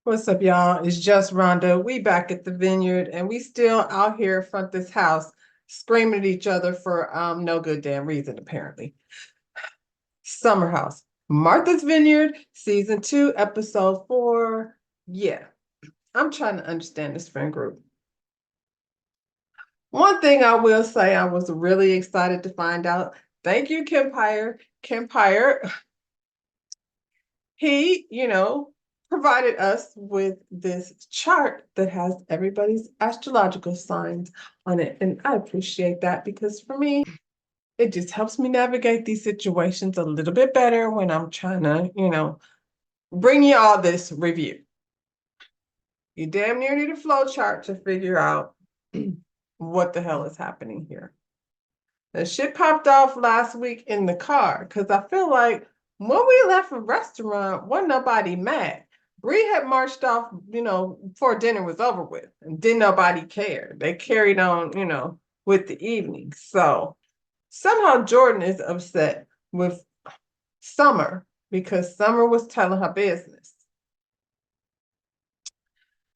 What's up, y'all? It's just Rhonda. We back at the Vineyard, and we still out here front this house screaming at each other for no good damn reason, apparently. Summer House. Martha's Vineyard, season 2, episode 4. Yeah, I'm trying to understand this friend group. One thing I will say, I was really excited to find out. Thank you, Kempire. Kempire, he provided us with this chart that has everybody's astrological signs on it. And I appreciate that because for me, it just helps me navigate these situations a little bit better when I'm trying to bring you all this review. You damn near need a flow chart to figure out what the hell is happening here. The shit popped off last week in the car because I feel like when we left the restaurant, wasn't nobody mad. Bree had marched off, before dinner was over with, and didn't nobody care. They carried on, with the evening. So somehow Jordan is upset with Summer because Summer was telling her business.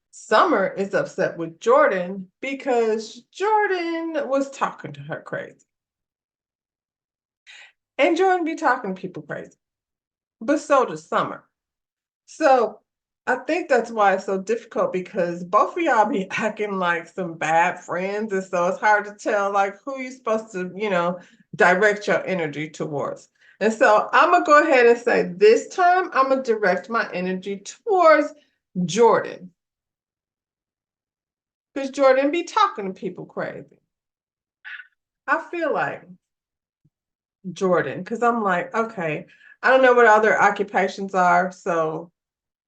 Summer is upset with Jordan because Jordan was talking to her crazy. And Jordan be talking to people crazy. But so does Summer. So I think that's why it's so difficult because both of y'all be acting like some bad friends. And so it's hard to tell like who you're supposed to, direct your energy towards. And so I'm gonna go ahead and say this time I'm gonna direct my energy towards Jordan. Because Jordan be talking to people crazy. I feel like Jordan, because I'm like, okay, I don't know what other occupations are, so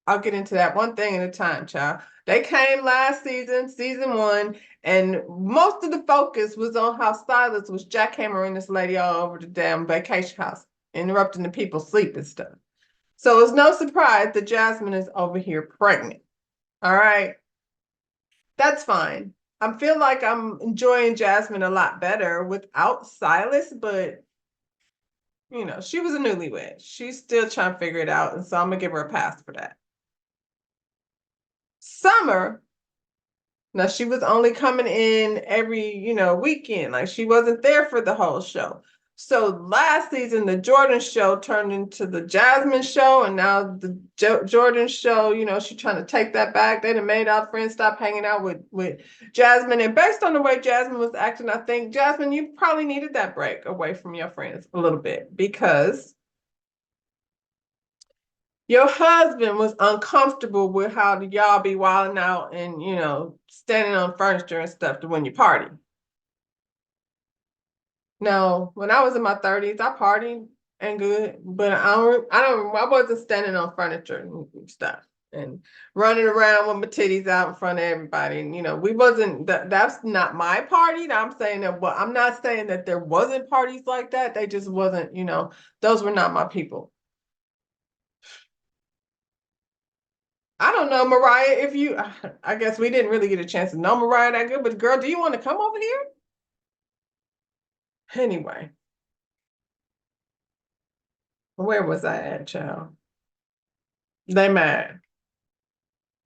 I'll get into that one thing at a time, child. They came last season, season 1, and most of the focus was on how Silas was jackhammering this lady all over the damn vacation house, interrupting the people's sleep and stuff. So it's no surprise that Jasmine is over here pregnant. All right. That's fine. I feel like I'm enjoying Jasmine a lot better without Silas, but she was a newlywed. She's still trying to figure it out, and so I'm gonna give her a pass for that. Summer, now she was only coming in every weekend. Like she wasn't there for the whole show. So last season, the Jordan show turned into the Jasmine show, and now the Jordan show, she's trying to take that back. They done made our friends stop hanging out with Jasmine. And based on the way Jasmine was acting, I think, Jasmine, you probably needed that break away from your friends a little bit because your husband was uncomfortable with how y'all be wilding out and standing on furniture and stuff to when you party. Now, when I was in my 30s, I partied and good, but I wasn't standing on furniture and stuff and running around with my titties out in front of everybody. And we wasn't that's not my party. I'm saying that, well, I'm not saying that there wasn't parties like that. They just wasn't, those were not my people. I don't know, Mariah, if you, I guess we didn't really get a chance to know Mariah that good, but girl, do you want to come over here? Anyway, where was I at, child? They mad.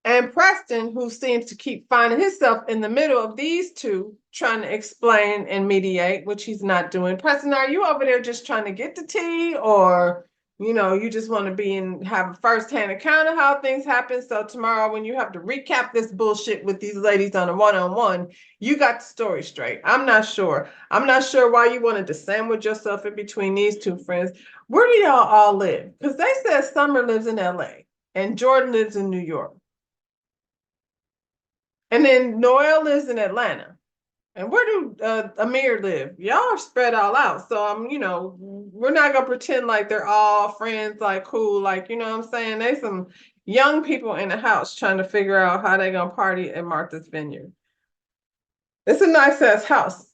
And Preston, who seems to keep finding himself in the middle of these two, trying to explain and mediate, which he's not doing. Preston, are you over there just trying to get the tea, or you just want to be and have a first-hand account of how things happen? So tomorrow, when you have to recap this bullshit with these ladies on a one-on-one, you got the story straight. I'm not sure. I'm not sure why you wanted to sandwich yourself in between these two friends. Where do y'all all live? Because they said Summer lives in LA and Jordan lives in New York. And then Noel lives in Atlanta. And where do Amir live? Y'all are spread all out. So we're not gonna pretend like they're all friends, like cool, like what I'm saying. There's some young people in the house trying to figure out how they're gonna party at Martha's Vineyard. It's a nice ass house.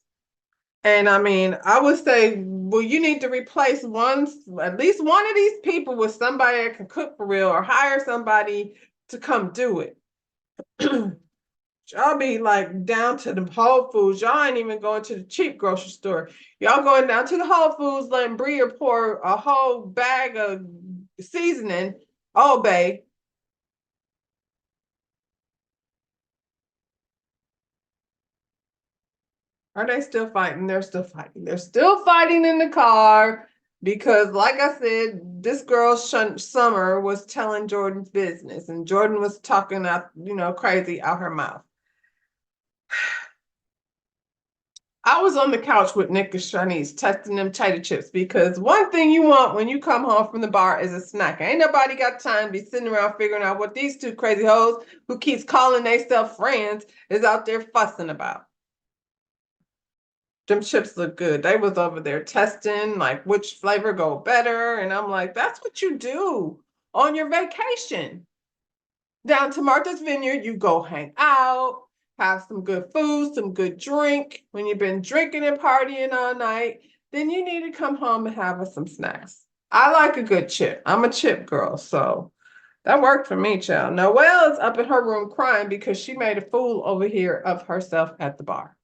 And I mean, I would say, well, you need to replace at least one of these people with somebody that can cook for real, or hire somebody to come do it. Y'all be like down to the Whole Foods. Y'all ain't even going to the cheap grocery store. Y'all going down to the Whole Foods, letting Bria pour a whole bag of seasoning, Old Bay, Are they still fighting? They're still fighting. They're still fighting in the car because, like I said, this girl Summer was telling Jordan's business, and Jordan was talking out, crazy out her mouth. I was on the couch with Nick and Shanice testing them tater chips because one thing you want when you come home from the bar is a snack. Ain't nobody got time to be sitting around figuring out what these two crazy hoes who keeps calling themselves friends is out there fussing about. Them chips look good. They was over there testing like which flavor go better. And I'm like, that's what you do on your vacation. Down to Martha's Vineyard, you go hang out, have some good food, some good drink. When you've been drinking and partying all night, then you need to come home and have us some snacks. I like a good chip. I'm a chip girl, so that worked for me, child. Noelle is up in her room crying because she made a fool over here of herself at the bar.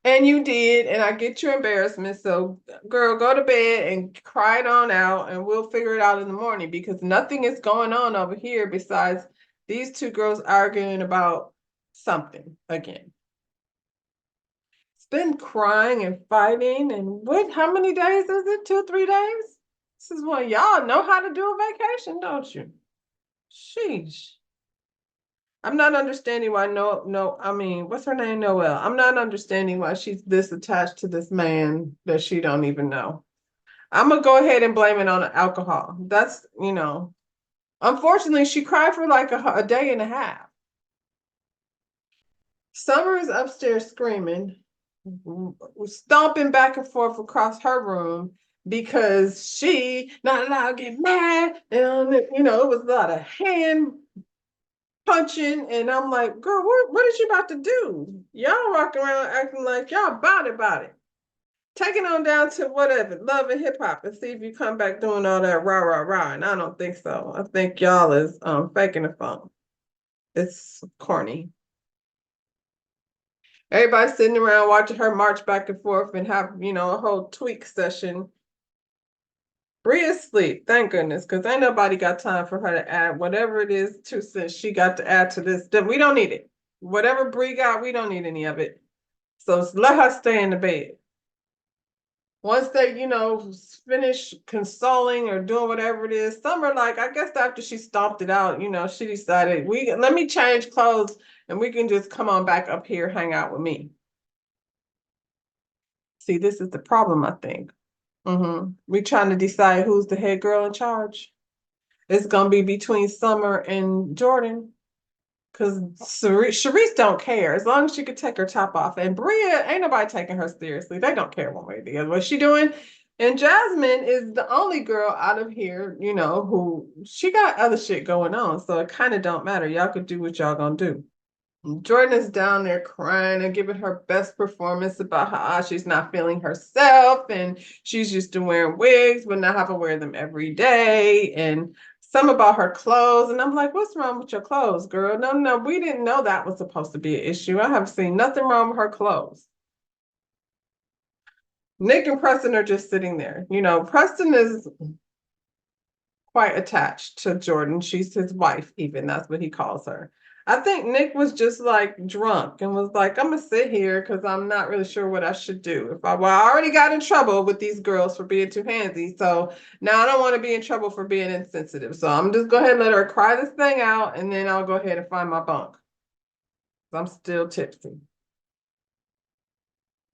And you did, and I get your embarrassment. So, girl, go to bed and cry it on out, and we'll figure it out in the morning because nothing is going on over here besides these two girls arguing about something again. It's been crying and fighting, and how many days is it? 2, 3 days? This is when y'all know how to do a vacation, don't you? Sheesh. I'm not understanding why what's her name? Noelle. I'm not understanding why she's this attached to this man that she don't even know. I'm gonna go ahead and blame it on alcohol. That's, unfortunately, she cried for like a day and a half. Summer is upstairs screaming, stomping back and forth across her room because she not allowed to get mad. And, it was a lot of hand punching, and I'm like, girl, what is you about to do? Y'all walking around acting like y'all about it. Take it on down to whatever, love and hip hop, and see if you come back doing all that rah rah rah. And I don't think so. I think y'all is faking the phone. It's corny. Everybody's sitting around watching her march back and forth and have, a whole tweak session. Bria's asleep, thank goodness, because ain't nobody got time for her to add whatever it is 2 cents she got to add to this. We don't need it. Whatever Brie got, we don't need any of it. So let her stay in the bed. Once they, finish consoling or doing whatever it is, Summer, like, I guess after she stomped it out, she decided, let me change clothes and we can just come on back up here, hang out with me. See, this is the problem, I think. We trying to decide who's the head girl in charge. It's gonna be between Summer and Jordan, because Sharice don't care as long as she could take her top off. And Bria, ain't nobody taking her seriously. They don't care one way or the other. What's she doing? And Jasmine is the only girl out of here, who she got other shit going on. So it kind of don't matter. Y'all could do what y'all gonna do. Jordan is down there crying and giving her best performance about how she's not feeling herself and she's used to wearing wigs, but now have to wear them every day. And some about her clothes. And I'm like, what's wrong with your clothes, girl? No, we didn't know that was supposed to be an issue. I have seen nothing wrong with her clothes. Nick and Preston are just sitting there. Preston is quite attached to Jordan. She's his wife, even. That's what he calls her. I think Nick was just like drunk and was like, I'm gonna sit here because I'm not really sure what I should do. I already got in trouble with these girls for being too handsy. So now I don't want to be in trouble for being insensitive. So I'm just go ahead and let her cry this thing out, and then I'll go ahead and find my bunk. I'm still tipsy.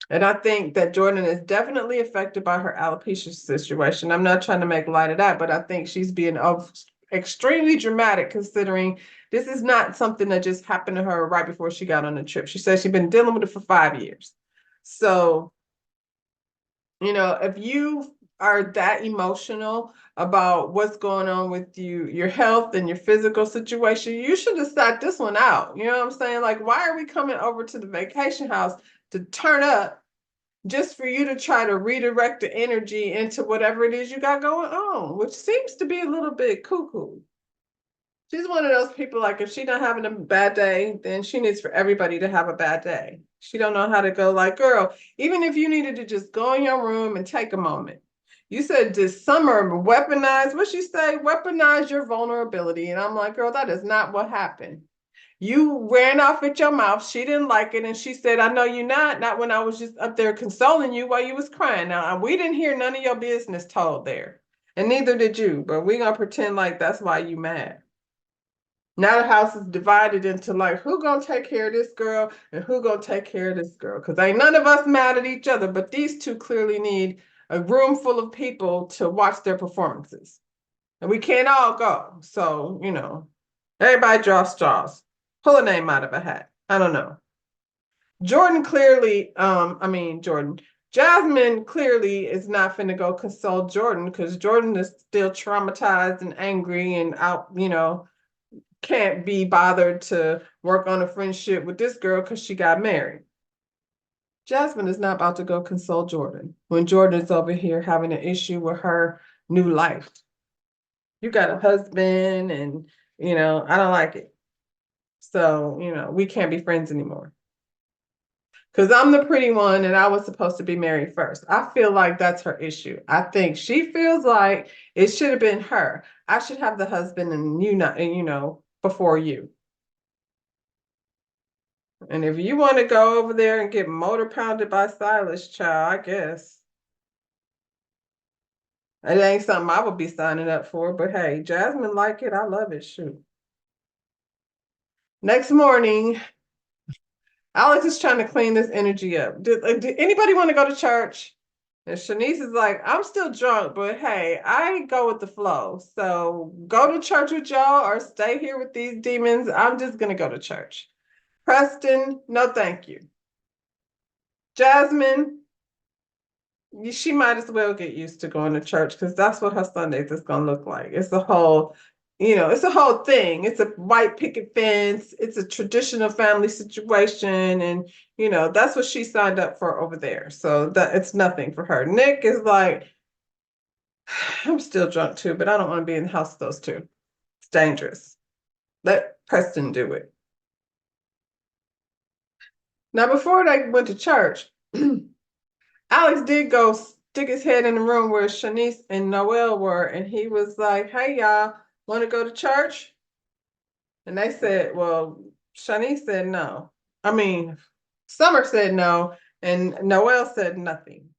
And I think that Jordan is definitely affected by her alopecia situation. I'm not trying to make light of that, but I think she's being extremely dramatic considering this is not something that just happened to her right before she got on the trip. She said she's been dealing with it for 5 years. So, if you are that emotional about what's going on with you, your health and your physical situation, you should have sat this one out. You know what I'm saying? Like, why are we coming over to the vacation house to turn up just for you to try to redirect the energy into whatever it is you got going on, which seems to be a little bit cuckoo. She's one of those people, like, if she's not having a bad day, then she needs for everybody to have a bad day. She don't know how to go, like, girl, even if you needed to just go in your room and take a moment. You said this Summer weaponize, what she say? Weaponize your vulnerability. And I'm like, girl, that is not what happened. You ran off at your mouth. She didn't like it. And she said, I know you not when I was just up there consoling you while you was crying. Now, we didn't hear none of your business told there. And neither did you. But we're going to pretend like that's why you mad. Now the house is divided into like, who gonna take care of this girl and who gonna take care of this girl? Because ain't none of us mad at each other, but these two clearly need a room full of people to watch their performances. And we can't all go. So, everybody draw straws. Pull a name out of a hat. I don't know. Jordan clearly, Jordan. Jasmine clearly is not finna go console Jordan because Jordan is still traumatized and angry and out, can't be bothered to work on a friendship with this girl because she got married. Jasmine is not about to go console Jordan when Jordan is over here having an issue with her new life. You got a husband and, I don't like it. So, we can't be friends anymore. Because I'm the pretty one and I was supposed to be married first. I feel like that's her issue. I think she feels like it should have been her. I should have the husband and you not, and before you. And if you want to go over there and get motor pounded by Silas, child, I guess. It ain't something I would be signing up for, but hey, Jasmine like it. I love it. Shoot. Next morning, Alex is trying to clean this energy up. Did anybody want to go to church? And Shanice is like, I'm still drunk, but hey, I go with the flow. So go to church with y'all or stay here with these demons. I'm just going to go to church. Preston, no thank you. Jasmine, she might as well get used to going to church because that's what her Sundays is going to look like. It's a whole, it's a whole thing. It's a white picket fence. It's a traditional family situation. And, that's what she signed up for over there. So that it's nothing for her. Nick is like, I'm still drunk too, but I don't want to be in the house with those two. It's dangerous. Let Preston do it. Now, before they went to church, Alex did go stick his head in the room where Shanice and Noel were, and he was like, hey, y'all, want to go to church? And they said, well, Shanice said no. Summer said no, and Noel said nothing.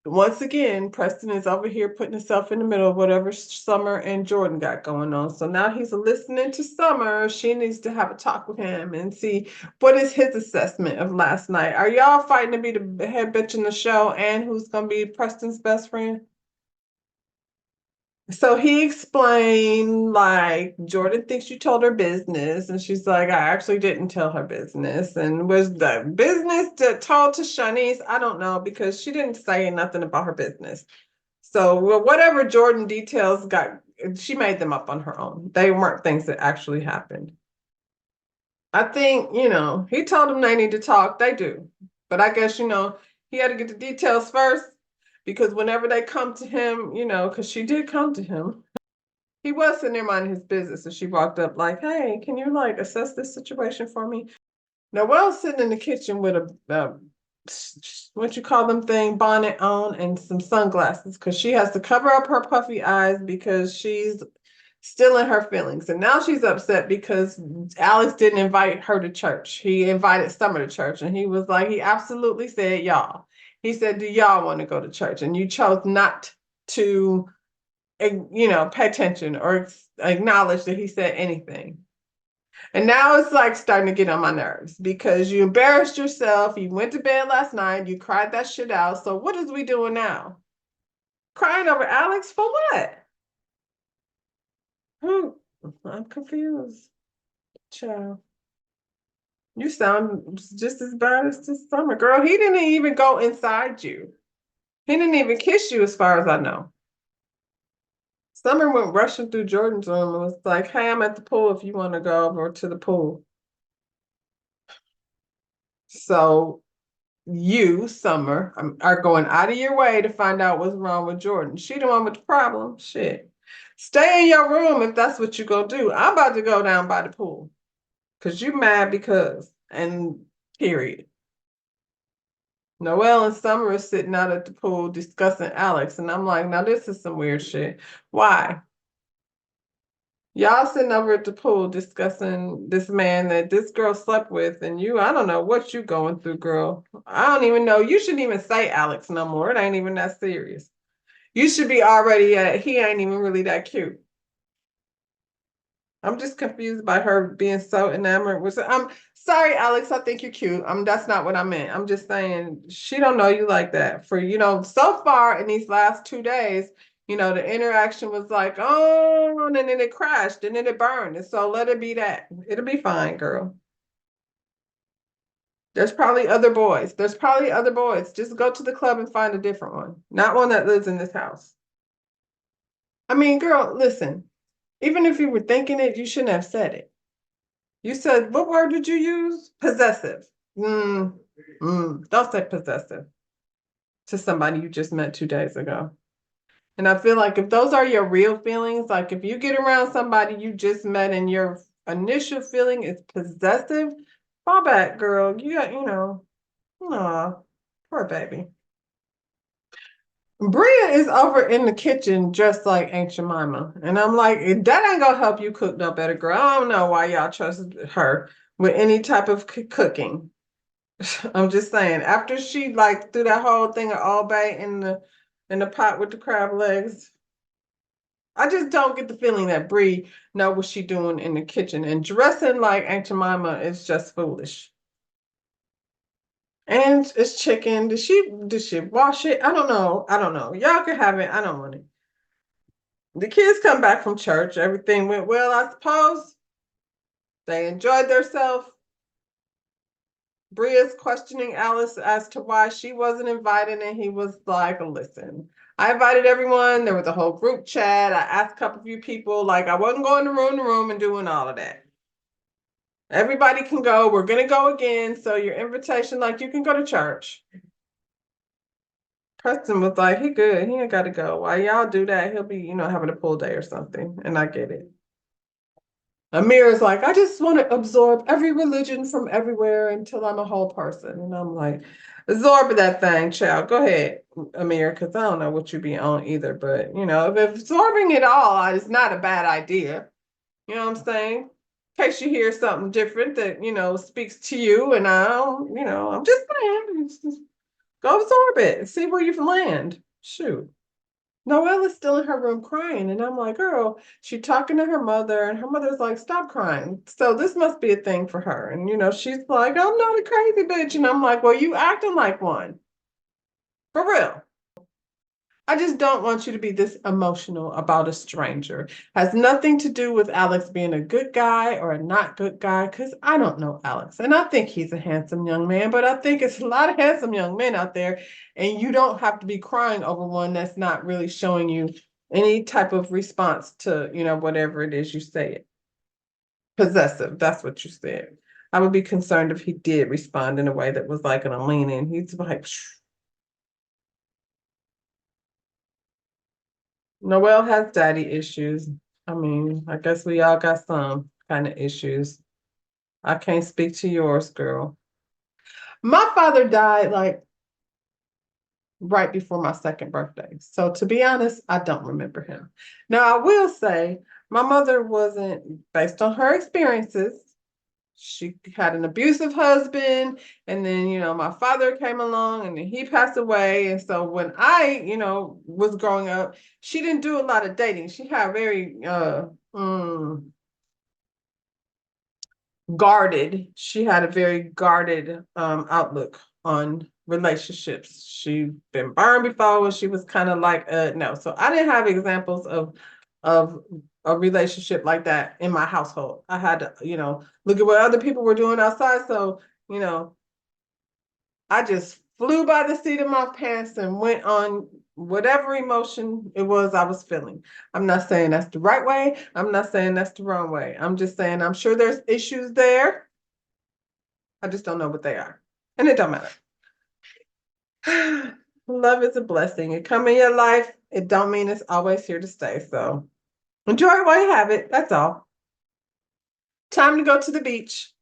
Once again, Preston is over here putting himself in the middle of whatever Summer and Jordan got going on. So now he's listening to Summer. She needs to have a talk with him and see what is his assessment of last night. Are y'all fighting to be the head bitch in the show and who's going to be Preston's best friend? So he explained, like, Jordan thinks you told her business. And she's like, I actually didn't tell her business. And was the business told to Shanice? I don't know, because she didn't say nothing about her business. So whatever Jordan details she made them up on her own. They weren't things that actually happened. I think, he told them they need to talk. They do. But I guess, he had to get the details first. Because whenever they come to him, because she did come to him, he was sitting there minding his business. And she walked up like, hey, can you assess this situation for me? Noelle's sitting in the kitchen with a what you call them thing, bonnet on and some sunglasses because she has to cover up her puffy eyes because she's still in her feelings. And now she's upset because Alex didn't invite her to church. He invited Summer to church and he was like, he absolutely said, y'all. He said, do y'all want to go to church? And you chose not to, pay attention or acknowledge that he said anything. And now it's starting to get on my nerves because you embarrassed yourself. You went to bed last night. You cried that shit out. So what is we doing now? Crying over Alex for what? I'm confused. Child. You sound just as bad as this Summer. Girl, he didn't even go inside you. He didn't even kiss you as far as I know. Summer went rushing through Jordan's room and was like, hey, I'm at the pool if you want to go over to the pool. So you, Summer, are going out of your way to find out what's wrong with Jordan. She the one with the problem. Shit. Stay in your room if that's what you're going to do. I'm about to go down by the pool. Because you mad and period. Noelle and Summer are sitting out at the pool discussing Alex. And I'm like, now this is some weird shit. Why? Y'all sitting over at the pool discussing this man that this girl slept with, and I don't know what you going through, girl. I don't even know. You shouldn't even say Alex no more. It ain't even that serious. You should be already at, he ain't even really that cute. I'm just confused by her being so enamored with. I'm sorry, Alex. I think you're cute. That's not what I meant. I'm just saying she don't know you like that. For so far in these last 2 days, the interaction was like, oh, and then it crashed, and then it burned. And so let it be that. It'll be fine, girl. There's probably other boys. There's probably other boys. Just go to the club and find a different one, not one that lives in this house. I mean, girl, listen. Even if you were thinking it, you shouldn't have said it. You said, what word did you use? Possessive. Don't say possessive to somebody you just met 2 days ago. And I feel like if those are your real feelings, like if you get around somebody you just met and your initial feeling is possessive, fall back, girl. You got, aw, poor baby. Bria is over in the kitchen dressed like Aunt Jemima. And I'm like, that ain't gonna help you cook no better, girl. I don't know why y'all trust her with any type of cooking. I'm just saying, after she like threw that whole thing of All Bay in the pot with the crab legs, I just don't get the feeling that Brie know what she doing in the kitchen. And dressing like Aunt Jemima is just foolish. And it's chicken. Did she wash it? I don't know. I don't know. Y'all can have it. I don't want it. The kids come back from church. Everything went well, I suppose. They enjoyed themselves. Bria's questioning Alice as to why she wasn't invited, and he was like, listen, I invited everyone. There was a whole group chat. I asked a couple few people, like I wasn't going to room and doing all of that. Everybody can go. We're going to go again. So your invitation, like you can go to church. Preston was like, he good. He ain't got to go. Why y'all do that? He'll be, having a pool day or something. And I get it. Amir is like, I just want to absorb every religion from everywhere until I'm a whole person. And I'm like, absorb that thing, child. Go ahead, Amir, because I don't know what you be on either. But, if absorbing it all is not a bad idea. You know what I'm saying? In case you hear something different that, speaks to you. And I don't, I'm just saying, just go absorb it and see where you land. Shoot. Noelle is still in her room crying. And I'm like, girl, she's talking to her mother, and her mother's like, stop crying. So this must be a thing for her. And, she's like, I'm not a crazy bitch. And I'm like, well, you acting like one. For real. I just don't want you to be this emotional about a stranger. Has nothing to do with Alex being a good guy or a not good guy, because I don't know Alex. And I think he's a handsome young man, but I think it's a lot of handsome young men out there, and you don't have to be crying over one that's not really showing you any type of response to, whatever it is you say it. Possessive, that's what you said. I would be concerned if he did respond in a way that was like gonna lean in. He's like, Noelle has daddy issues. I mean, I guess we all got some kind of issues. I can't speak to yours, girl. My father died like right before my second birthday. So to be honest, I don't remember him. Now, I will say my mother wasn't, based on her experiences, she had an abusive husband, and then my father came along and then he passed away. And so when I was growing up, she didn't do a lot of dating. She had very guarded she had a very guarded outlook on relationships. She'd been burned before, and she was kind of like no. So I didn't have examples of a relationship like that in my household. I had to, look at what other people were doing outside. So, I just flew by the seat of my pants and went on whatever emotion it was I was feeling. I'm not saying that's the right way. I'm not saying that's the wrong way. I'm just saying I'm sure there's issues there. I just don't know what they are. And it don't matter. Love is a blessing. It come in your life. It don't mean it's always here to stay. So enjoy it while you have it. That's all. Time to go to the beach.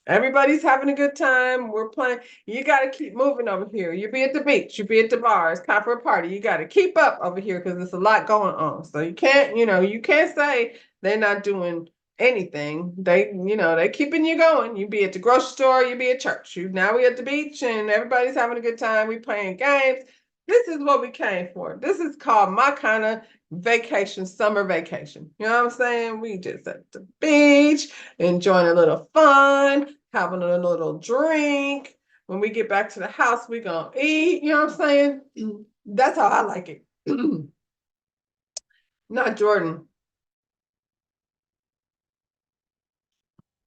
Everybody's having a good time. We're playing. You got to keep moving over here. You be at the beach. You be at the bar. It's time for a party. You got to keep up over here because there's a lot going on. So you can't say They're not doing anything. They keeping you going. You be at the grocery store, you be at church. Now we at the beach and everybody's having a good time. We playing games. This is what we came for. This is called my kind of vacation, summer vacation. You know what I'm saying? We just at the beach, enjoying a little fun, having a little drink. When we get back to the house, we gonna eat. You know what I'm saying? That's how I like it. Not Jordan.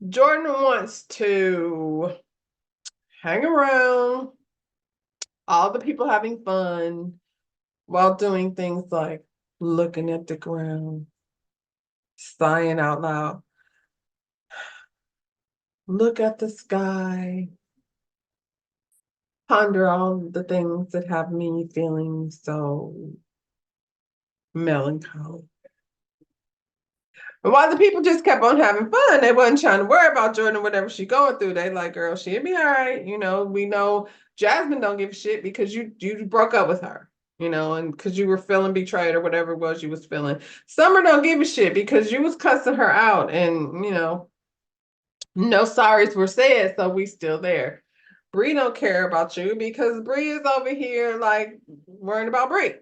Jordan wants to hang around, all the people having fun while doing things like looking at the ground, sighing out loud, look at the sky, ponder all the things that have me feeling so melancholy. But while the people just kept on having fun, they wasn't trying to worry about Jordan, whatever she going through. They like, girl, she'll be all right. We know Jasmine don't give a shit because you broke up with her, and because you were feeling betrayed or whatever it was you was feeling. Summer don't give a shit because you was cussing her out and, no sorries were said, so we still there. Bree don't care about you because Bree is over here like worrying about Bree.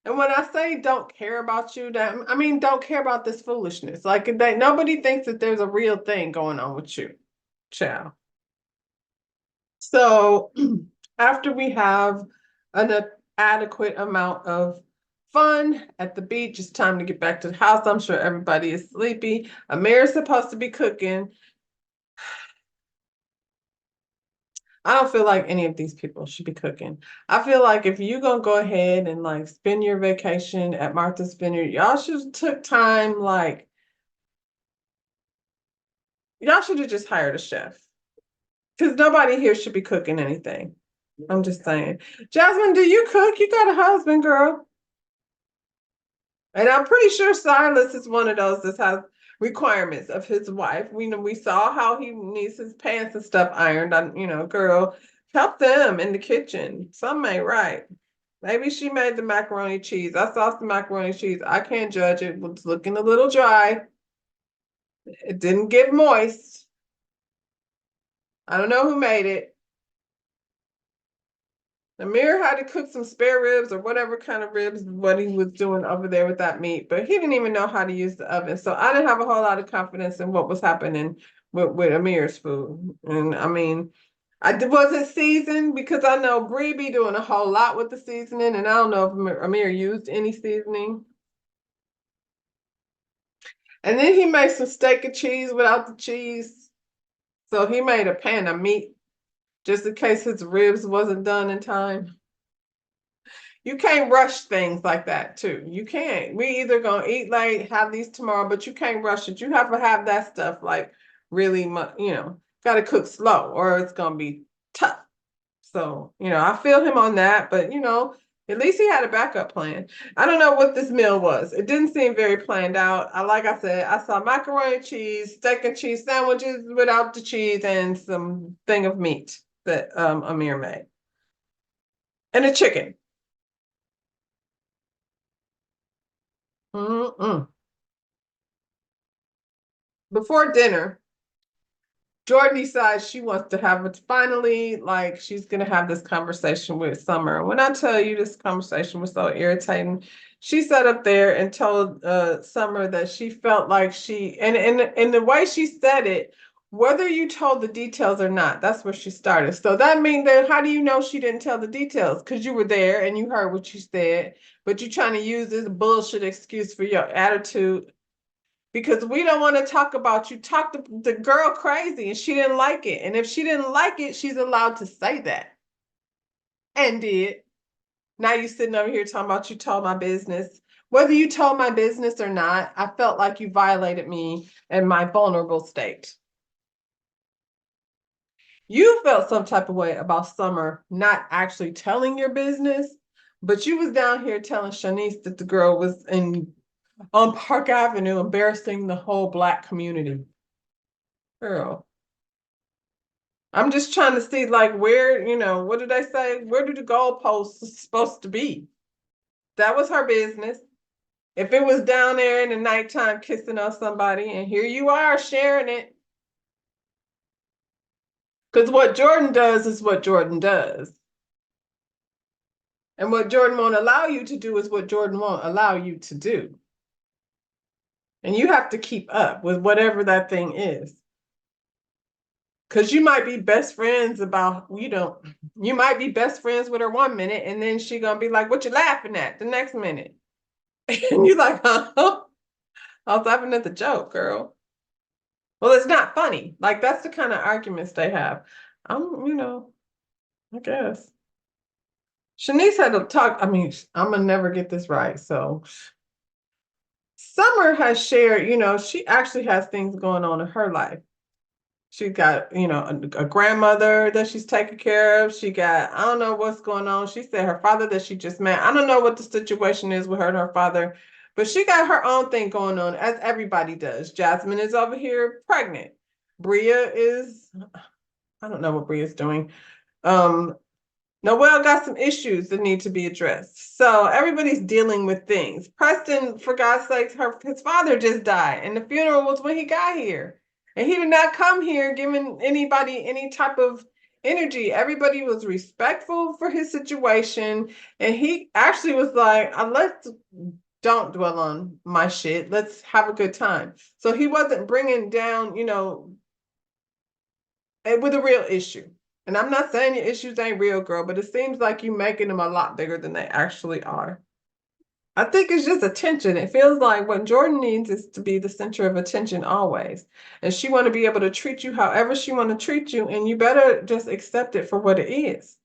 And when I say don't care about you, I mean don't care about this foolishness. Like nobody thinks that there's a real thing going on with you, child. So after we have an adequate amount of fun at the beach, it's time to get back to the house. I'm sure everybody is sleepy. Amir's supposed to be cooking. I don't feel like any of these people should be cooking. I feel like if you're gonna go ahead and like spend your vacation at Martha's Vineyard, y'all should have took time, like y'all should have just hired a chef. Because nobody here should be cooking anything. I'm just saying. Jasmine, do you cook? You got a husband, girl. And I'm pretty sure Silas is one of those that has requirements of his wife. We saw how he needs his pants and stuff ironed. Girl, help them in the kitchen. Something ain't right. Maybe she made the macaroni cheese. I saw some macaroni cheese. I can't judge it. It was looking a little dry. It didn't get moist. I don't know who made it. Amir had to cook some spare ribs or whatever kind of ribs, what he was doing over there with that meat, but he didn't even know how to use the oven. So I didn't have a whole lot of confidence in what was happening with Amir's food. And I mean, wasn't seasoned because I know Bree be doing a whole lot with the seasoning, and I don't know if Amir used any seasoning. And then he made some steak and cheese without the cheese. So he made a pan of meat just in case his ribs wasn't done in time. You can't rush things like that too. You can't. We either gonna eat late, have these tomorrow, but you can't rush it. You have to have that stuff like really much, gotta cook slow or it's gonna be tough. So, I feel him on that, but at least he had a backup plan. I don't know what this meal was. It didn't seem very planned out. Like I said, I saw macaroni cheese, steak and cheese sandwiches without the cheese, and some thing of meat that Amir made. And a chicken. Mm-mm. Before dinner, Jordan decides she wants to have it finally, like she's gonna have this conversation with Summer. When I tell you this conversation was so irritating, she sat up there and told Summer that she felt like and the way she said it, whether you told the details or not, that's where she started. So that means that how do you know she didn't tell the details? Because you were there and you heard what she said, but you're trying to use this bullshit excuse for your attitude because we don't want to talk about you. Talk the girl crazy and she didn't like it. And if she didn't like it, she's allowed to say that. And did. Now you sitting over here talking about you told my business. Whether you told my business or not, I felt like you violated me in my vulnerable state. You felt some type of way about Summer not actually telling your business, but you was down here telling Shanice that the girl was on Park Avenue embarrassing the whole Black community. Girl, I'm just trying to see like where, what did they say? Where do the goalposts supposed to be? That was her business. If it was down there in the nighttime kissing on somebody, and here you are sharing it. Because what Jordan does is what Jordan does. And what Jordan won't allow you to do is what Jordan won't allow you to do. And you have to keep up with whatever that thing is. Because you might be best friends you might be best friends with her 1 minute, and then she gonna be like, what you laughing at the next minute? And you're like, huh? I was laughing at the joke, girl. Well, it's not funny. Like, that's the kind of arguments they have. I guess. Shanice had to talk. I mean, I'm gonna never get this right. So Summer has shared, she actually has things going on in her life. She got, a grandmother that she's taking care of. She got, I don't know what's going on. She said her father that she just met. I don't know what the situation is with her and her father, but she got her own thing going on, as everybody does. Jasmine is over here pregnant. Bria is, I don't know what Bria's doing. Noelle got some issues that need to be addressed. So everybody's dealing with things. Preston, for God's sakes, his father just died, and the funeral was when he got here. And he did not come here giving anybody any type of energy. Everybody was respectful for his situation. And he actually was like, let's don't dwell on my shit. Let's have a good time. So he wasn't bringing down, with a real issue. And I'm not saying your issues ain't real, girl, but it seems like you're making them a lot bigger than they actually are. I think it's just attention. It feels like what Jordan needs is to be the center of attention always. And she want to be able to treat you however she want to treat you, and you better just accept it for what it is.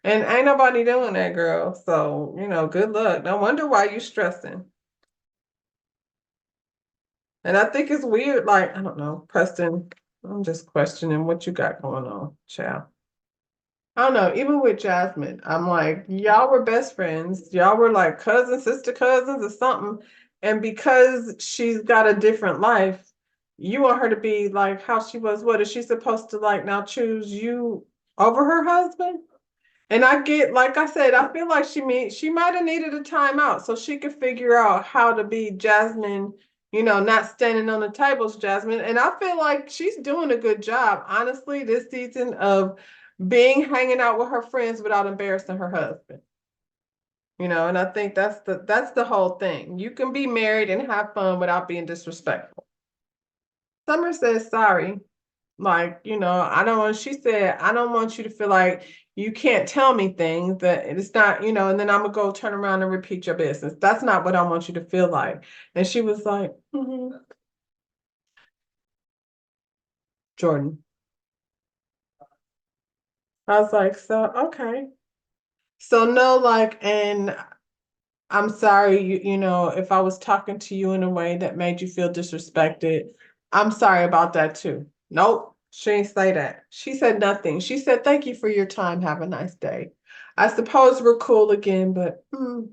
And ain't nobody doing that, girl. So, good luck. No wonder why you stressing. And I think it's weird, like, I don't know, Preston, I'm just questioning what you got going on, child. I don't know, even with Jasmine, I'm like, y'all were best friends. Y'all were like cousins, sister cousins or something. And because she's got a different life, you want her to be like how she was. What is she supposed to like now choose you over her husband? And I get, like I said, I feel like she might have needed a timeout so she could figure out how to be Jasmine, not standing on the tables, Jasmine. And I feel like she's doing a good job, honestly, this season of hanging out with her friends without embarrassing her husband. And I think that's the whole thing. You can be married and have fun without being disrespectful. Summer says sorry. Like, she said, I don't want you to feel like you can't tell me things that it's not, and then I'm gonna go turn around and repeat your business. That's not what I want you to feel like. And she was like, Jordan. I was like, so, okay. So no, like, and I'm sorry, if I was talking to you in a way that made you feel disrespected, I'm sorry about that too. Nope, she didn't say that. She said nothing. She said, thank you for your time. Have a nice day. I suppose we're cool again, but that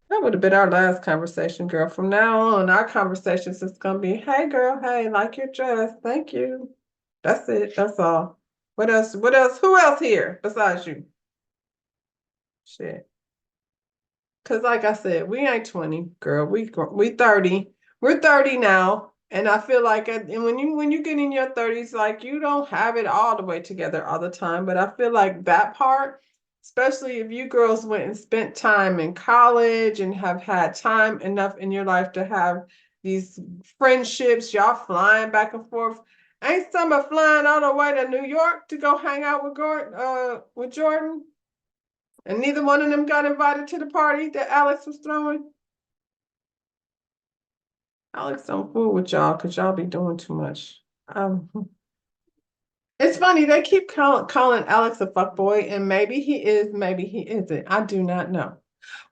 would have been our last conversation, girl. From now on, our conversations is gonna be, hey girl, hey, like your dress. Thank you. That's it. That's all. What else? What else? Who else here besides you? Shit. Cause like I said, we ain't 20, girl. We 30. We're 30 now. And I feel like and when you get in your 30s, like you don't have it all the way together all the time. But I feel like that part, especially if you girls went and spent time in college and have had time enough in your life to have these friendships, y'all flying back and forth. Ain't Summer flying all the way to New York to go hang out with Jordan? And neither one of them got invited to the party that Alex was throwing. Alex don't fool with y'all because y'all be doing too much. It's funny, they keep calling Alex a fuckboy, and maybe he is, maybe he isn't. I do not know.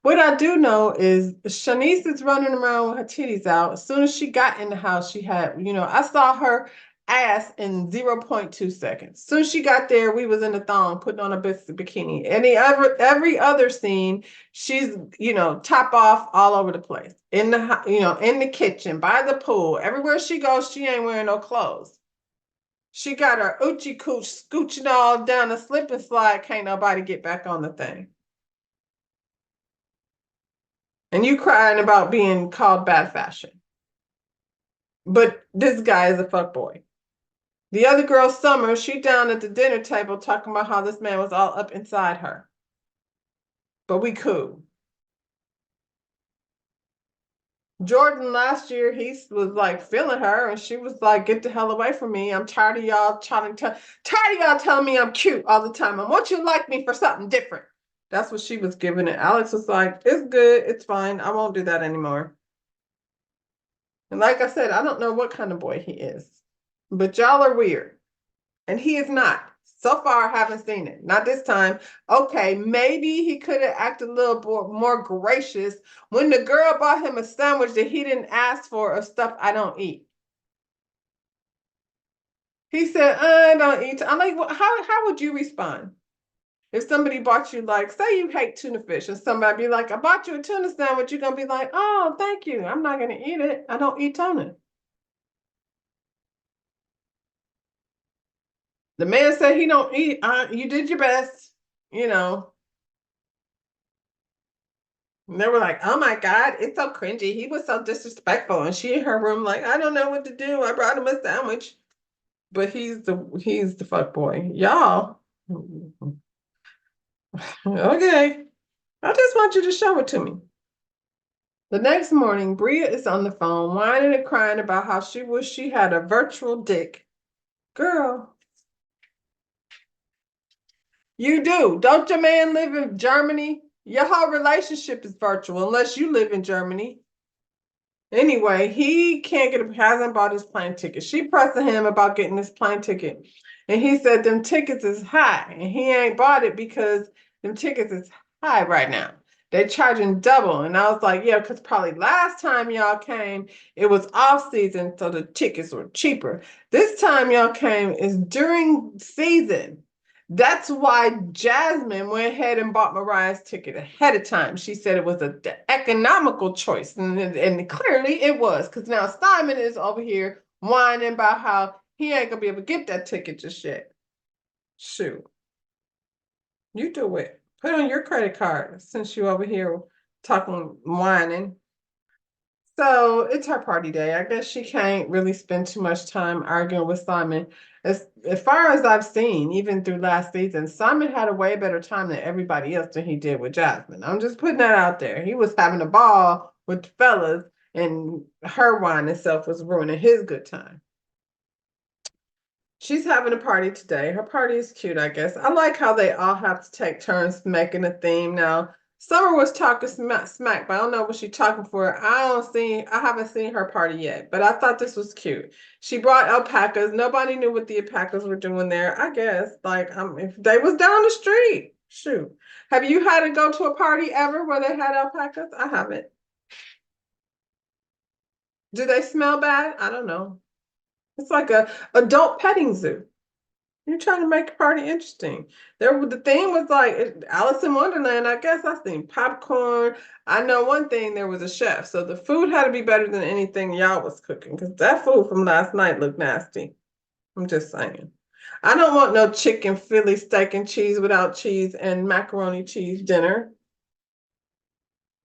What I do know is Shanice is running around with her titties out. As soon as she got in the house, she had, I saw her ass in 0.2 seconds. As soon as she got there, we was in the thong, putting on a bikini. Every other scene, she's, top off all over the place. In the, in the kitchen, by the pool. Everywhere she goes, she ain't wearing no clothes. She got her oochie cooch scooching all down the slip and slide. Can't nobody get back on the thing. And you crying about being called bad fashion. But this guy is a fuckboy. The other girl, Summer, she down at the dinner table talking about how this man was all up inside her. But we cool. Jordan last year, he was like feeling her, and she was like, "Get the hell away from me! I'm tired of y'all tired of y'all telling me I'm cute all the time. I want you to like me for something different." That's what she was giving it. Alex was like, "It's good, it's fine. I won't do that anymore." And like I said, I don't know what kind of boy he is, but y'all are weird, and he is not. So far, I haven't seen it. Not this time. Okay, maybe he could have acted a little more gracious when the girl bought him a sandwich that he didn't ask for of stuff I don't eat. He said, I don't eat. I'm like, well, how would you respond? If somebody bought you, like, say you hate tuna fish, and somebody be like, I bought you a tuna sandwich, you're gonna be like, oh, thank you. I'm not gonna eat it. I don't eat tuna. The man said he don't eat. You did your best, you know. And they were like, oh my God, it's so cringy. He was so disrespectful. And she in her room, like, I don't know what to do. I brought him a sandwich. But he's the fuck boy. Y'all. Okay. I just want you to show it to me. The next morning, Bria is on the phone, whining and crying about how she wish she had a virtual dick. Girl, you do. Don't your man live in Germany? Your whole relationship is virtual unless you live in Germany. Anyway, he can't get hasn't bought his plane ticket. She pressing him about getting his plane ticket. And he said them tickets is high. And he ain't bought it because them tickets is high right now. They're charging double. And I was like, yeah, because probably last time y'all came, it was off season, so the tickets were cheaper. This time y'all came is during season. That's why Jasmine went ahead and bought Mariah's ticket ahead of time. She said it was a economical choice, and clearly it was, because now Simon is over here whining about how he ain't gonna be able to get that ticket just yet. Shoot, you do it. Put on your credit card since you over here talking whining. So it's her party day. I guess she can't really spend too much time arguing with Simon. As far as I've seen, even through last season, Simon had a way better time than everybody else than he did with Jasmine. I'm just putting that out there. He was having a ball with the fellas, and her wine itself was ruining his good time. She's having a party today. Her party is cute, I guess. I like how they all have to take turns making a theme now. Summer was talking smack, but I don't know what she's talking for. I haven't seen her party yet, but I thought this was cute. She brought alpacas. Nobody knew what the alpacas were doing there. I guess, like, if they was down the street, shoot. Have you had to go to a party ever where they had alpacas? I haven't. Do they smell bad? I don't know. It's like a adult petting zoo. You're trying to make a party interesting. The theme was like Alice in Wonderland. I guess I seen popcorn. I know one thing. There was a chef, so the food had to be better than anything y'all was cooking. Because that food from last night looked nasty. I'm just saying. I don't want no chicken Philly steak and cheese without cheese and macaroni cheese dinner.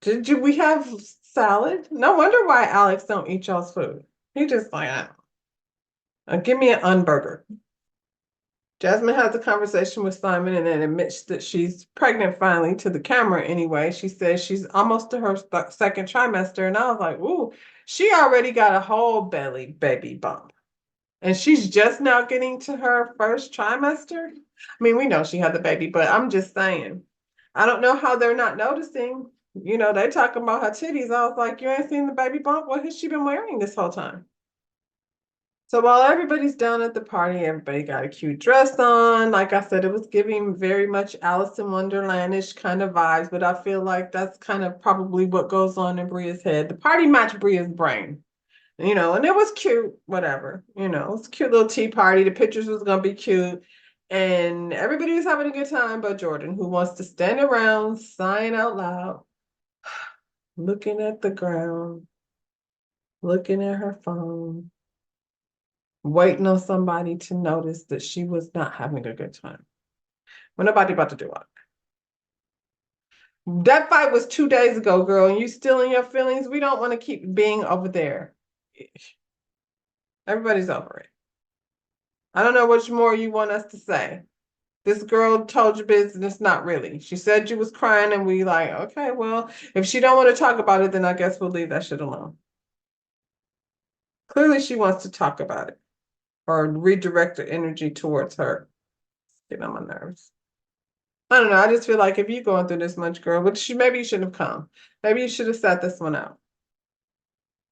Did we have salad? No wonder why Alex don't eat y'all's food. He just like, give me an unburger. Jasmine has a conversation with Simon and then admits that she's pregnant finally to the camera anyway. She says she's almost to her second trimester. And I was like, ooh, she already got a whole belly baby bump. And she's just now getting to her first trimester. I mean, we know she had the baby, but I'm just saying. I don't know how they're not noticing. You know, they talking about her titties. I was like, you ain't seen the baby bump? What has she been wearing this whole time? So while everybody's down at the party, everybody got a cute dress on. Like I said, it was giving very much Alice in Wonderlandish kind of vibes, but I feel like that's kind of probably what goes on in Bria's head. The party matched Bria's brain, you know, and it was cute, whatever, you know, it was a cute little tea party. The pictures was gonna be cute, and everybody was having a good time but Jordan, who wants to stand around, sighing out loud, looking at the ground, looking at her phone, waiting on somebody to notice that she was not having a good time. Well, nobody about to do it. That fight was 2 days ago, girl, and you still in your feelings. We don't want to keep being over there. Everybody's over it. I don't know what more you want us to say. This girl told you business, not really. She said you was crying, and we like, okay, well, if she don't want to talk about it, then I guess we'll leave that shit alone. Clearly, she wants to talk about it or redirect the energy towards her. Get on my nerves. I don't know. I just feel like if you're going through this much, girl, but maybe you shouldn't have come. Maybe you should have sat this one out.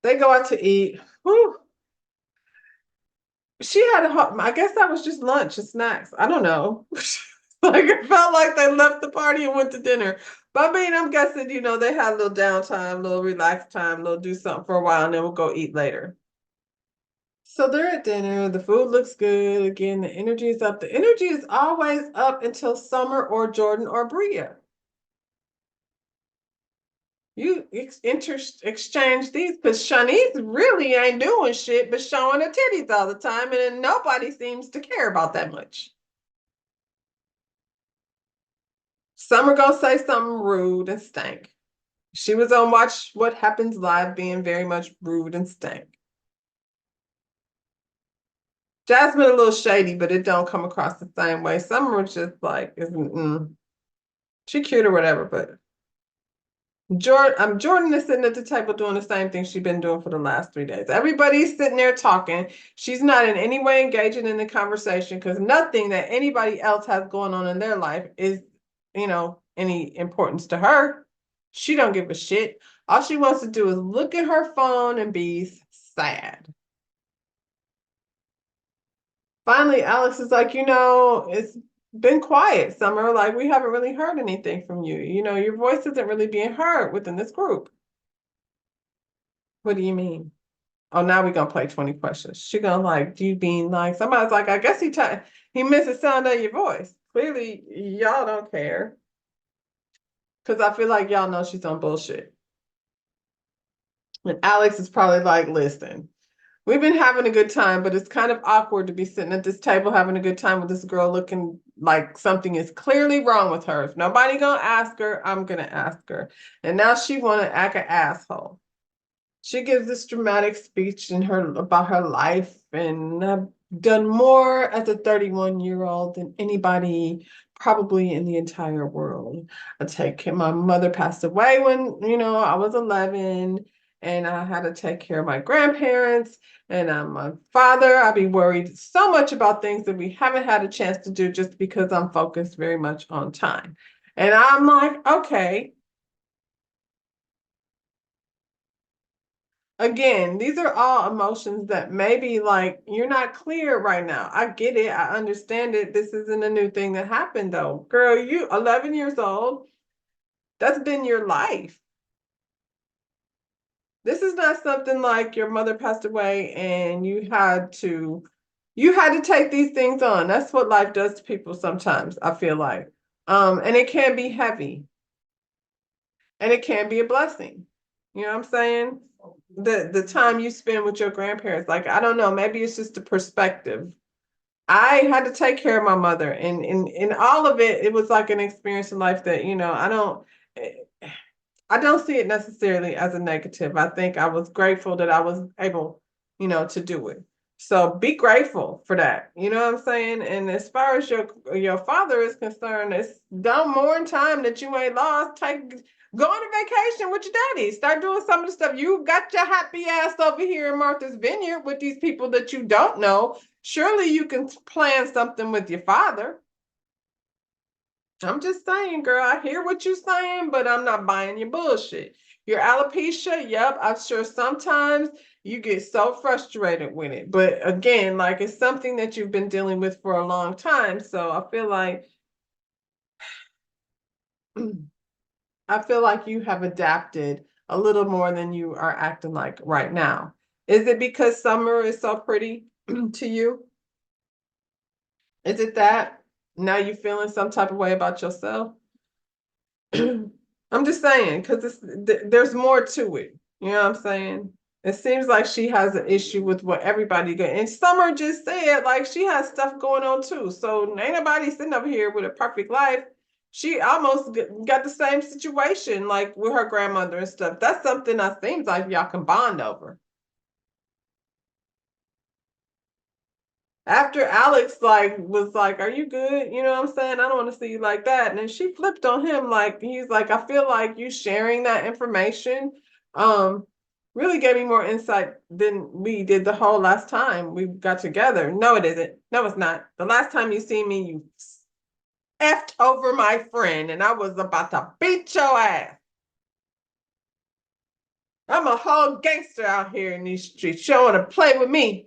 They go out to eat. Whew. She had I guess that was just lunch and snacks. I don't know. Like it felt like they left the party and went to dinner. But I mean, I'm guessing, they had a little downtime, a little relaxed time, they'll do something for a while and then we'll go eat later. So they're at dinner, the food looks good. Again, the energy is up. The energy is always up until Summer or Jordan or Bria. You exchange these because Shanice really ain't doing shit but showing her titties all the time, and then nobody seems to care about that much. Summer gonna say something rude and stank. She was on Watch What Happens Live being very much rude and stank. Jasmine a little shady, but it don't come across the same way. Summer was just like, she cute or whatever, but Jordan is sitting at the table doing the same thing she's been doing for the last 3 days. Everybody's sitting there talking. She's not in any way engaging in the conversation because nothing that anybody else has going on in their life is, any importance to her. She don't give a shit. All she wants to do is look at her phone and be sad. Finally, Alex is like, it's been quiet, Summer. Like, we haven't really heard anything from you. Your voice isn't really being heard within this group. What do you mean? Oh, now we're gonna play 20 questions. She gonna like, do you mean like somebody's like, I guess he missed the sound of your voice. Clearly, y'all don't care. Cause I feel like y'all know she's on bullshit. And Alex is probably like, listen, we've been having a good time, but it's kind of awkward to be sitting at this table having a good time with this girl looking like something is clearly wrong with her. If nobody gonna ask her, I'm gonna ask her. And now she wanna act an asshole. She gives this dramatic speech about her life, and I've done more as a 31-year-old than anybody probably in the entire world. My mother passed away when, I was 11, and I had to take care of my grandparents, and I'm a father. I be worried so much about things that we haven't had a chance to do just because I'm focused very much on time. And I'm like, okay. Again, these are all emotions that maybe like you're not clear right now. I get it. I understand it. This isn't a new thing that happened though. Girl, you 11 years old. That's been your life. This is not something like your mother passed away and you had to take these things on. That's what life does to people sometimes, I feel like. And it can be heavy. And it can be a blessing. You know what I'm saying? The time you spend with your grandparents, like I don't know, maybe it's just a perspective. I had to take care of my mother, and in all of it, it was like an experience in life that I don't see it necessarily as a negative. I think I was grateful that I was able, to do it. So be grateful for that. You know what I'm saying? And as far as your father is concerned, it's done more in time that you ain't lost. Go on a vacation with your daddy. Start doing some of the stuff. You got your happy ass over here in Martha's Vineyard with these people that you don't know. Surely you can plan something with your father. I'm just saying, girl, I hear what you're saying, but I'm not buying your bullshit. Your alopecia, yep, I'm sure sometimes you get so frustrated with it. But again, like it's something that you've been dealing with for a long time. So I feel like you have adapted a little more than you are acting like right now. Is it because summer is so pretty to you? Is it that now you're feeling some type of way about yourself? I'm just saying, because there's more to it. You know what I'm saying? It seems like she has an issue with what everybody got. And Summer just said, like, she has stuff going on too. So ain't nobody sitting over here with a perfect life. She almost got the same situation like with her grandmother and stuff. That's something that seems like y'all can bond over. After Alex like was like, "Are you good?" You know what I'm saying? I don't want to see you like that. And then she flipped on him like he's like, "I feel like you sharing that information um really gave me more insight than we did the whole last time we got together." No, it isn't. No, it's not. The last time you see me, you effed over my friend and I was about to beat your ass. I'm a whole gangster out here in these streets. You don't want to play with me.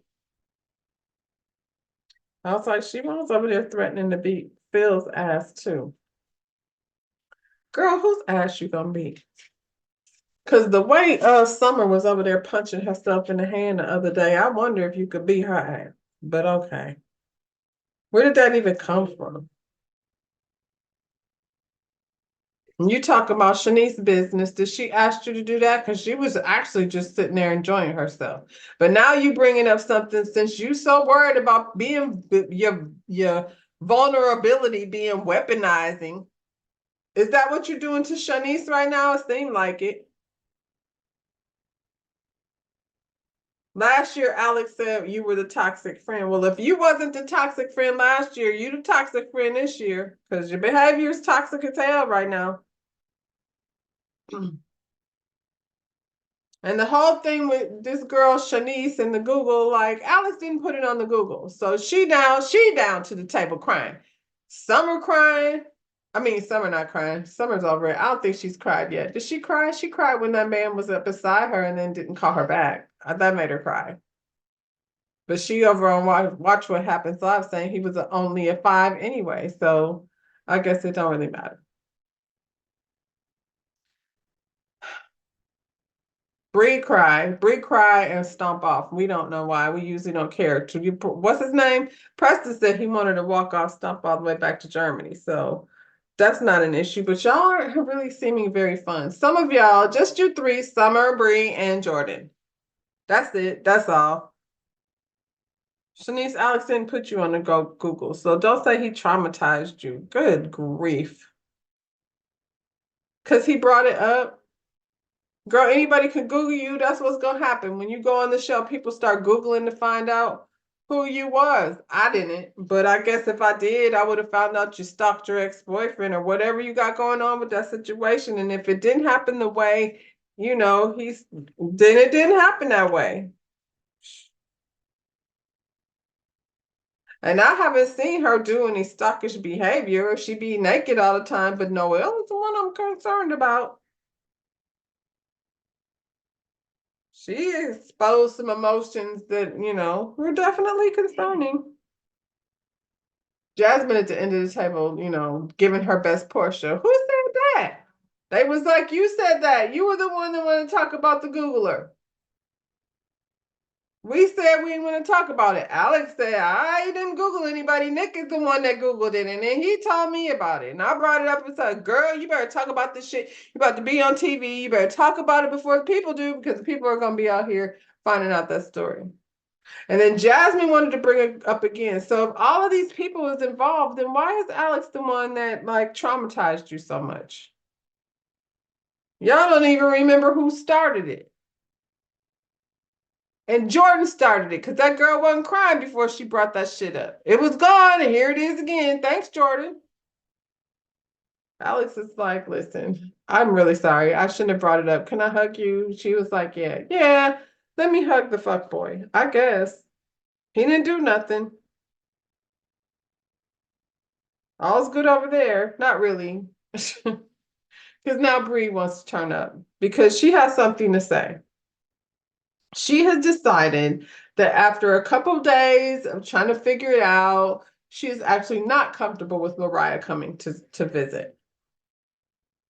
I was like, she was over there threatening to beat Phil's ass too. Girl, whose ass you gonna beat? Cause the way Summer was over there punching herself in the hand the other day, I wonder if you could beat her ass. But okay. Where did that even come from? You talk about Shanice's business. Did she ask you to do that? Because she was actually just sitting there enjoying herself. But now you bringing up something since you so worried about being your vulnerability being weaponizing. Is that what you're doing to Shanice right now? It seemed like it. Last year, Alex said you were the toxic friend. Well, if you wasn't the toxic friend last year, you the toxic friend this year because your behavior is toxic as hell right now. And the whole thing with this girl Shanice and the Google, like Alex didn't put it on the Google, so she down to the table crying. Summer crying. I mean, Summer not crying. Summer's over it. I don't think she's cried yet. Did she cry? She cried when that man was up beside her and then didn't call her back. That made her cry. But she over on watch what happens live saying he was only a 5 anyway. So I guess it don't really matter. Bree cry and stomp off. We don't know why. We usually don't care. What's his name? Preston said he wanted to walk off, stomp all the way back to Germany. So that's not an issue. But y'all aren't really seeming very fun. Some of y'all, just you three, Summer, Bree, and Jordan. That's it. That's all. Shanice, Alex didn't put you on the Google, so don't say he traumatized you. Good grief. Because he brought it up. Girl, anybody can Google you. That's what's going to happen. When you go on the show, people start Googling to find out who you was. I didn't, but I guess if I did, I would have found out you stalked your ex-boyfriend or whatever you got going on with that situation. And if it didn't happen the way, then it didn't happen that way. And I haven't seen her do any stalkish behavior. She be naked all the time, but Noelle is the one I'm concerned about. She exposed some emotions that, were definitely concerning. Jasmine at the end of the table, giving her best Portia. Who said that? They was like, you said that. You were the one that wanted to talk about the Googler. We said we didn't want to talk about it. Alex said, I didn't Google anybody. Nick is the one that Googled it. And then he told me about it. And I brought it up and said, girl, you better talk about this shit. You're about to be on TV. You better talk about it before the people do, because the people are going to be out here finding out that story. And then Jasmine wanted to bring it up again. So if all of these people is involved, then why is Alex the one that like traumatized you so much? Y'all don't even remember who started it. And Jordan started it because that girl wasn't crying before she brought that shit up. It was gone, and here it is again. Thanks, Jordan. Alex is like, listen, I'm really sorry. I shouldn't have brought it up. Can I hug you? She was like, yeah, yeah. Let me hug the fuck boy. I guess. He didn't do nothing. All's good over there. Not really. Because now Bree wants to turn up because she has something to say. She has decided that after a couple of days of trying to figure it out, she is actually not comfortable with Mariah coming to visit.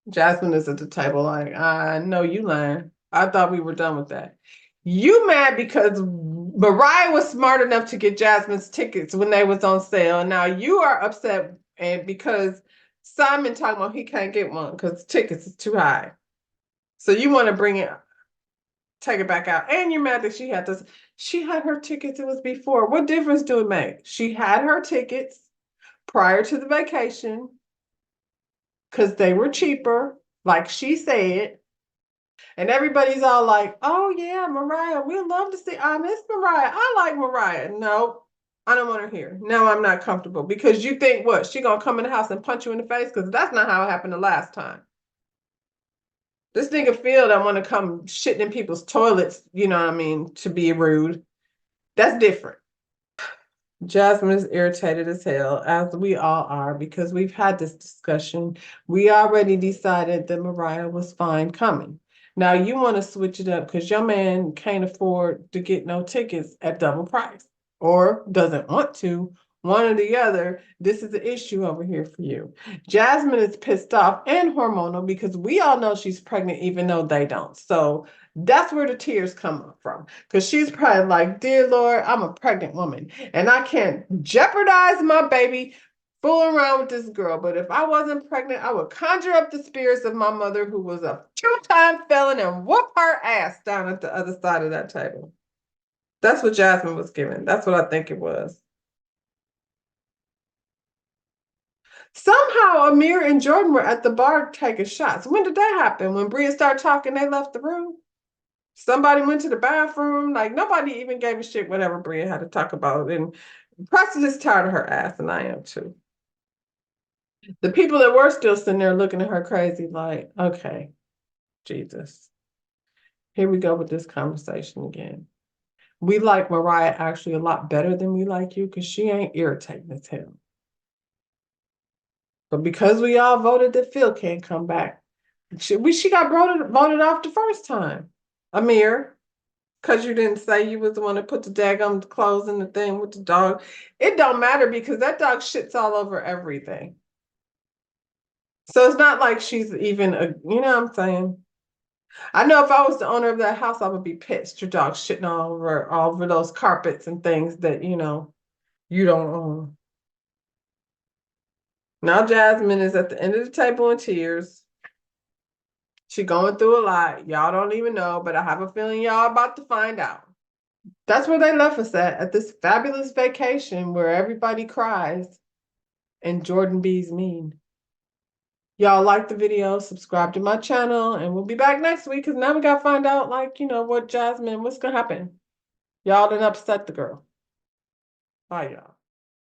Jasmine is at the table like, I know you lying. I thought we were done with that. You mad because Mariah was smart enough to get Jasmine's tickets when they was on sale, and now you are upset and because Simon talking about he can't get one because tickets is too high. So you want to take it back out. And you're mad that she had this. She had her tickets. It was before. What difference do it make? She had her tickets prior to the vacation. because they were cheaper, like she said. And everybody's all like, oh yeah, Mariah, we love to see, I miss Mariah. I like Mariah. No, I don't want her here. No, I'm not comfortable because you think what? She gonna come in the house and punch you in the face? Because that's not how it happened the last time. This nigga Phil that want to come shitting in people's toilets, you know what I mean, to be rude. That's different. Jasmine is irritated as hell, as we all are, because we've had this discussion. We already decided that Mariah was fine coming. Now you want to switch it up because your man can't afford to get no tickets at double price or doesn't want to. One or the other, this is the issue over here for you. Jasmine is pissed off and hormonal because we all know she's pregnant, even though they don't. So that's where the tears come up from. Because she's probably like, dear Lord, I'm a pregnant woman and I can't jeopardize my baby fooling around with this girl. But if I wasn't pregnant, I would conjure up the spirits of my mother, who was a two-time felon, and whoop her ass down at the other side of that table. That's what Jasmine was giving. That's what I think it was. Somehow Amir and Jordan were at the bar taking shots. When did that happen? When Bria started talking, they left the room? Somebody went to the bathroom. Like, nobody even gave a shit whatever Bria had to talk about. And Preston is tired of her ass, and I am too. The people that were still sitting there looking at her crazy, like, okay, Jesus. Here we go with this conversation again. We like Mariah actually a lot better than we like you because she ain't irritating as hell. But because we all voted that Phil can't come back, she got voted off the first time. Amir, because you didn't say you was the one that put the daggum clothes in the thing with the dog. It don't matter because that dog shits all over everything. So it's not like she's even a, you know what I'm saying? I know if I was the owner of that house, I would be pissed. Your dog shitting all over those carpets and things that, you don't own. Now Jasmine is at the end of the table in tears. She going through a lot. Y'all don't even know, but I have a feeling y'all about to find out. That's where they left us at this fabulous vacation where everybody cries and Jordan B's mean. Y'all like the video, subscribe to my channel, and we'll be back next week because now we got to find out, like, what's going to happen. Y'all done upset the girl. Bye, y'all.